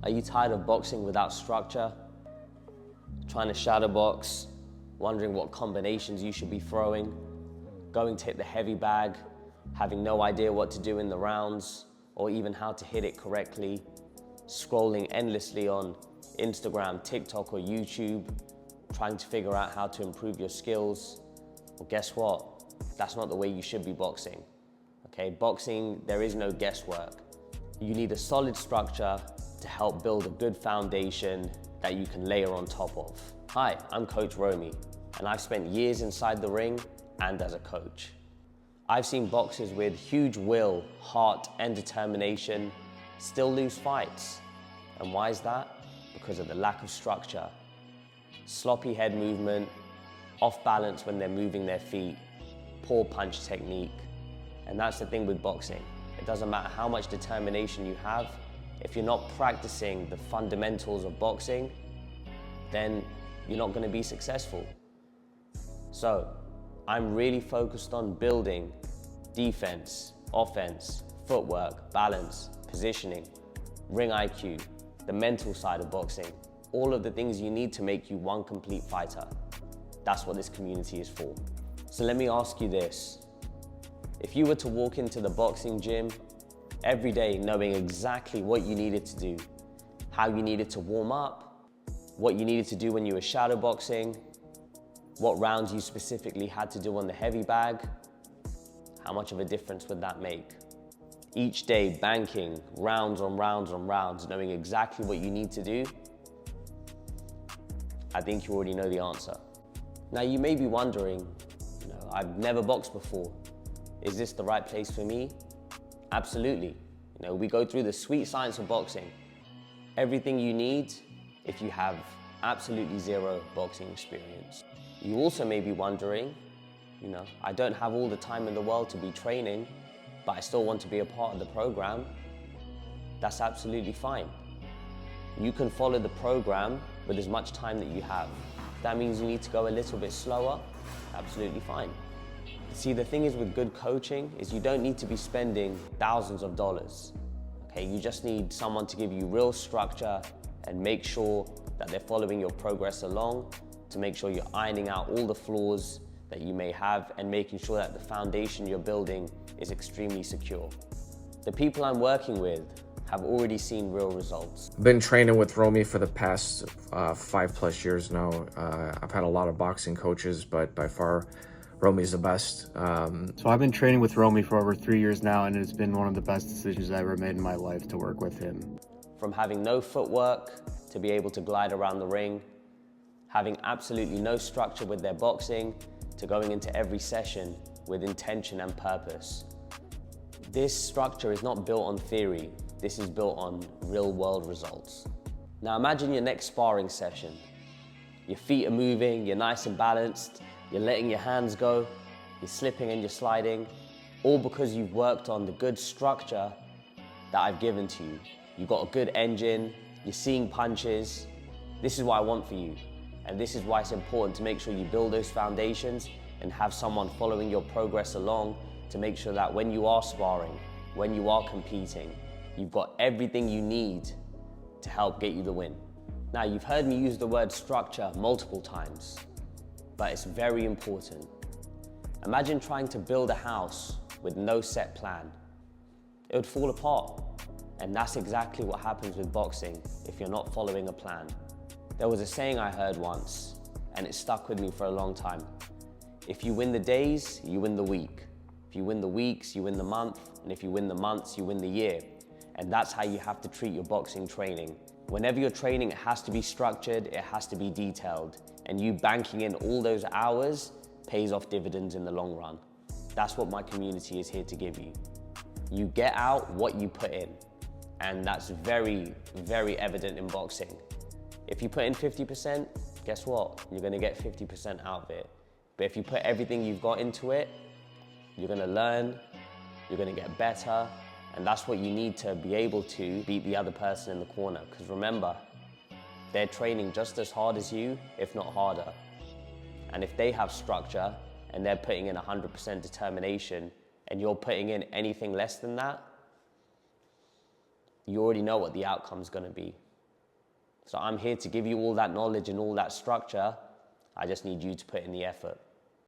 Are you tired of boxing without structure? Trying to shadow box, wondering what combinations you should be throwing, going to hit the heavy bag, having no idea what to do in the rounds, or even how to hit it correctly, scrolling endlessly on Instagram, TikTok, or YouTube, trying to figure out how to improve your skills? Well, guess what? That's not the way you should be boxing. Okay, boxing, there is no guesswork. You need a solid structure to help build a good foundation that you can layer on top of. Hi, I'm Coach Romie, and I've spent years inside the ring and as a coach. I've seen boxers with huge will, heart, and determination still lose fights. And why is that? Because of the lack of structure. Sloppy head movement, off balance when they're moving their feet, poor punch technique. And that's the thing with boxing. It doesn't matter how much determination you have, if you're not practicing the fundamentals of boxing, then you're not going to be successful. So, I'm really focused on building defense, offense, footwork, balance, positioning, ring IQ, the mental side of boxing, all of the things you need to make you one complete fighter. That's what this community is for. So let me ask you this. If you were to walk into the boxing gym every day knowing exactly what you needed to do, how you needed to warm up, what you needed to do when you were shadow boxing, what rounds you specifically had to do on the heavy bag, how much of a difference would that make? Each day banking rounds on rounds on rounds, knowing exactly what you need to do, I think you already know the answer. Now you may be wondering, I've never boxed before. Is this the right place for me? Absolutely. We go through the sweet science of boxing. Everything you need if you have absolutely zero boxing experience. You also may be wondering, I don't have all the time in the world to be training, but I still want to be a part of the program. That's absolutely fine. You can follow the program with as much time that you have. If that means you need to go a little bit slower, absolutely fine. See, the thing is with good coaching is you don't need to be spending thousands of dollars. Okay, you just need someone to give you real structure and make sure that they're following your progress along, to make sure you're ironing out all the flaws that you may have and making sure that the foundation you're building is extremely secure. The people I'm working with have already seen real results. I've been training with Romie for the past 5+ years now. I've had a lot of boxing coaches, but by far, Romie's the best. So I've been training with Romie for over 3 years now, and it's been one of the best decisions I ever made in my life to work with him. From having no footwork to be able to glide around the ring, having absolutely no structure with their boxing, to going into every session with intention and purpose. This structure is not built on theory, this is built on real-world results. Now imagine your next sparring session. Your feet are moving, you're nice and balanced, you're letting your hands go, you're slipping and you're sliding, all because you've worked on the good structure that I've given to you. You've got a good engine, you're seeing punches. This is what I want for you. And this is why it's important to make sure you build those foundations and have someone following your progress along to make sure that when you are sparring, when you are competing, you've got everything you need to help get you the win. Now, you've heard me use the word structure multiple times, but it's very important. Imagine trying to build a house with no set plan. It would fall apart. And that's exactly what happens with boxing if you're not following a plan. There was a saying I heard once, and it stuck with me for a long time. If you win the days, you win the week. If you win the weeks, you win the month. And if you win the months, you win the year. And that's how you have to treat your boxing training. Whenever you're training, it has to be structured, it has to be detailed. And you banking in all those hours pays off dividends in the long run. That's what my community is here to give you. You get out what you put in. And that's very, very evident in boxing. If you put in 50%, guess what? You're gonna get 50% out of it. But if you put everything you've got into it, you're gonna learn, you're gonna get better, and that's what you need to be able to beat the other person in the corner. Because remember, they're training just as hard as you, if not harder. And if they have structure and they're putting in 100% determination and you're putting in anything less than that, you already know what the outcome's gonna be. So I'm here to give you all that knowledge and all that structure. I just need you to put in the effort.